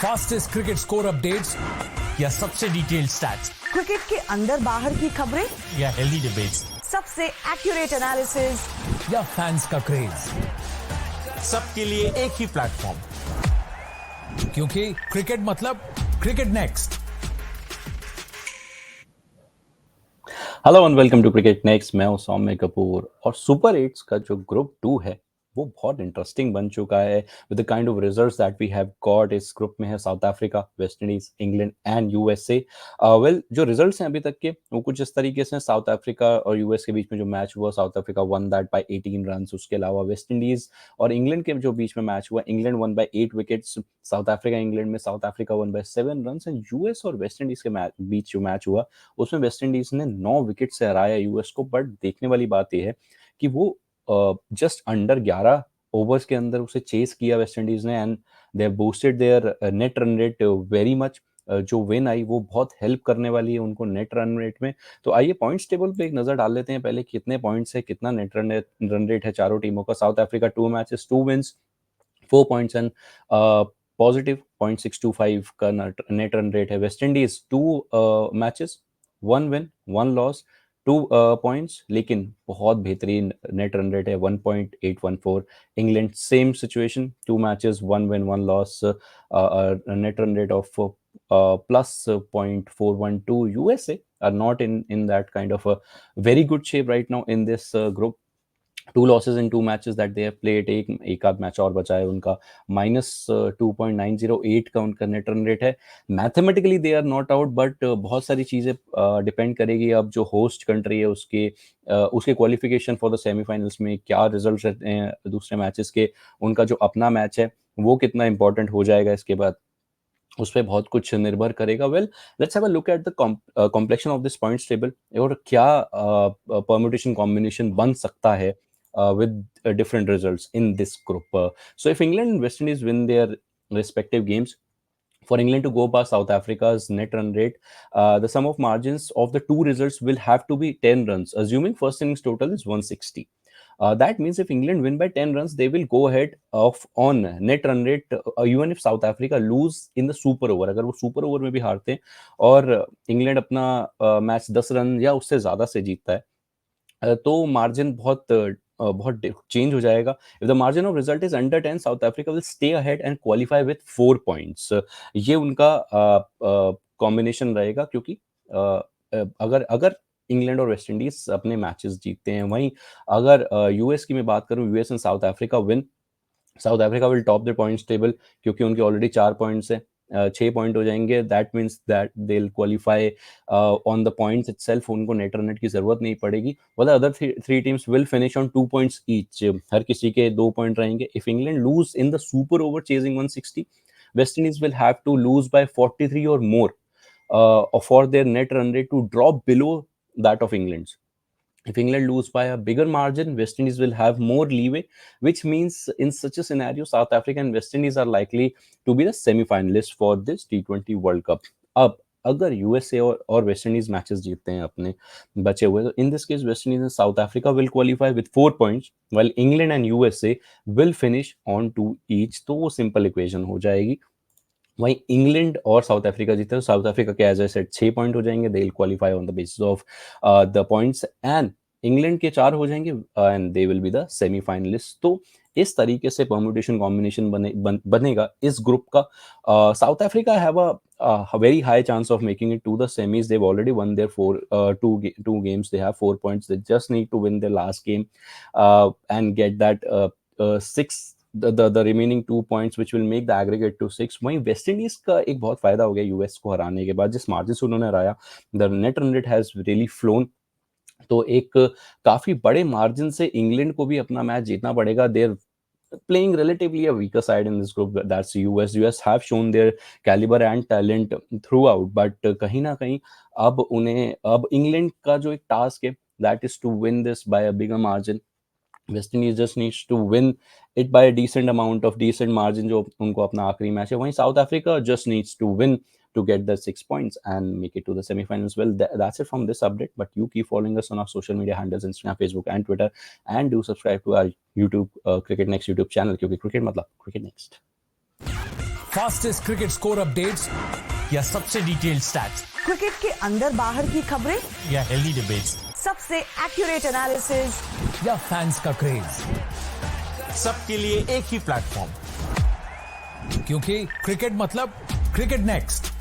Fastest cricket score updates या सबसे detailed stats cricket के अंदर बाहर की खबरें या हेल्दी डिबेट्स, सबसे एक्यूरेट एनालिसिस या फैंस का क्रेज, सबके लिए एक ही प्लेटफॉर्म, क्योंकि क्रिकेट मतलब cricket next. Hello and welcome to cricket next. मैं हूं सौम्य कपूर और सुपर 8 का जो ग्रुप 2 है वो बहुत इंटरेस्टिंग बन चुका है with the kind of results that we have got. इस ग्रुप में है South Africa, West Indies, England and USA. Well, जो रिजल्ट्स हैं अभी तक के वो कुछ इस तरीके से हैं। साउथ अफ्रीका और यूएस के बीच में जो मैच हुआ, south Africa one that bye 18 runs. उसके अलावा वेस्ट इंडीज और इंग्लैंड के जो बीच में मैच हुआ, England won by 8 wickets. South Africa England में South Africa won by 7 runs. And US और वेस्ट इंडीज के बीच जो मैच हुआ उसमें वेस्ट इंडीज ने 9 विकेट से हराया यूएस को। बट देखने वाली बात यह है कि वो जस्ट अंडर 11 ओवर्स के अंदर उसे चेस किया वेस्ट इंडीज ने, and they have boosted there net run rate very much. जो विन आई वो बहुत हेल्प करने वाली है उनको नेट रन रेट में। तो आइए पॉइंट्स टेबल पे एक नजर डाल लेते हैं पहले, कितने पॉइंट्स है, कितना नेट रन रेट है चारों टीमों का। South Africa 2 matches 2 wins 4 points and positive 0.625 का नेट रन रेट है। West Indies 2 matches 1 win 1 loss 2 points, लेकिन बहुत बेहतरीन नेट रन रेट है 1.814। England same situation, 2 matches 1 win 1 loss, net run rate of plus 0.412. USA are not in that kind of a very good shape right now in this group. 2 losses in 2 matches that they have played. एक आध match और बचा है उनका। -2.908 का उनका net run rate है। Mathematically they are not out, but बहुत सारी चीज़ें डिपेंड करेगी अब जो होस्ट कंट्री है उसके क्वालिफिकेशन फॉर द सेमीफाइनल्स में क्या रिजल्ट रहते हैं दूसरे मैचेस के। उनका जो अपना मैच है वो कितना इंपॉर्टेंट हो जाएगा इसके बाद, उस पर बहुत कुछ निर्भर करेगा। Well, let's have a look at the complexion of this points table और क्या परम्यूटेशन कॉम्बिनेशन बन सकता है with different results in this group. So if England and West Indies win their respective games, for England to go past South Africa's net run rate, the sum of margins of the two results will have to be 10 runs, assuming first innings total is 160. That means if England win by 10 runs, they will go ahead of on net run rate, even if South Africa lose in the super over. अगर वो super over में भी हारते हैं और England अपना match 10 run या उससे ज़्यादा से जीतता है, तो मार्जिन बहुत चेंज हो जाएगा। If the margin of result is under 10, south Africa will stay ahead and qualify with 4 points. ये उनका कॉम्बिनेशन रहेगा, क्योंकि अगर अगर इंग्लैंड और वेस्ट इंडीज अपने मैचेस जीतते हैं। वहीं अगर यूएस की मैं बात करूं, US and south Africa win, south Africa will top the points table, क्योंकि उनके ऑलरेडी 4 पॉइंट्स है, 6 पॉइंट हो जाएंगे। That means that they will qualify on the points itself, उनको नेट रन रेट की जरूरत नहीं पड़ेगी। The other three teams will finish on 2 points each, हर किसी के 2 पॉइंट रहेंगे। If England lose in the super over chasing 160, West Indies will have to lose by 43 or more for their net run rate to drop below that of England. If England lose by a bigger margin, West Indies will have more leeway, which means in such a scenario, South Africa and West Indies are likely to be the semi-finalists for this T20 World Cup. अब अगर USA और West Indies matches जीतते हैं अपने बचे हुए, तो in this case West Indies and south Africa will qualify with 4 points, while England and USA will finish on 2 each. तो वो सिंपल इक्वेशन हो जाएगी। वहीं इंग्लैंड और साउथ अफ्रीका जीते तो साउथ अफ्रीका के एज आई सेड 6 पॉइंट हो जाएंगे, दे will qualify on the basis of the points, and England के 4 हो जाएंगे and they will be the semifinalist. तो इस तरीके से परम्यूटेशन कॉम्बिनेशन बनेगा इस ग्रुप का। South Africa have a very high chance of making it to the semis. They've already won their two games. They have 4 points. They just need to win their last game and get that 6 the remaining 2 points, which will make the aggregate to 6. वहीं West Indies का एक बहुत फायदा हो गया US को हराने के बाद, जिस मार्जिन से उन्होंने हराया, the net run rate has really phloem. तो एक काफी बड़े मार्जिन से इंग्लैंड को भी अपना मैच जीतना पड़ेगा। They're playing relatively a weaker side in this group, that's US. US have shown their caliber and talent throughout, but कहीं ना कहीं अब इंग्लैंड का जो एक टास्क है, that is to win this by a bigger margin. West Indies just needs to win it by decent amount of decent margin, जो उनको अपना आखिरी मैच है। वहीं South Africa just needs to win to get the 6 points and make it to the semifinals. Well, that's it from this update, but you keep following us on our social media handles, Instagram, Facebook and Twitter, and do subscribe to our YouTube Cricket Next YouTube channel, क्योंकि cricket मतलब cricket next. Fastest cricket score updates या सबसे detailed stats cricket के अंदर बाहर की खबरें, या हेल्दी डिबेट्स सबसे एक्यूरेट एनालिसिस, या फैंस का क्रेज, सबके लिए एक ही प्लेटफॉर्म, क्योंकि क्रिकेट मतलब क्रिकेट नेक्स्ट।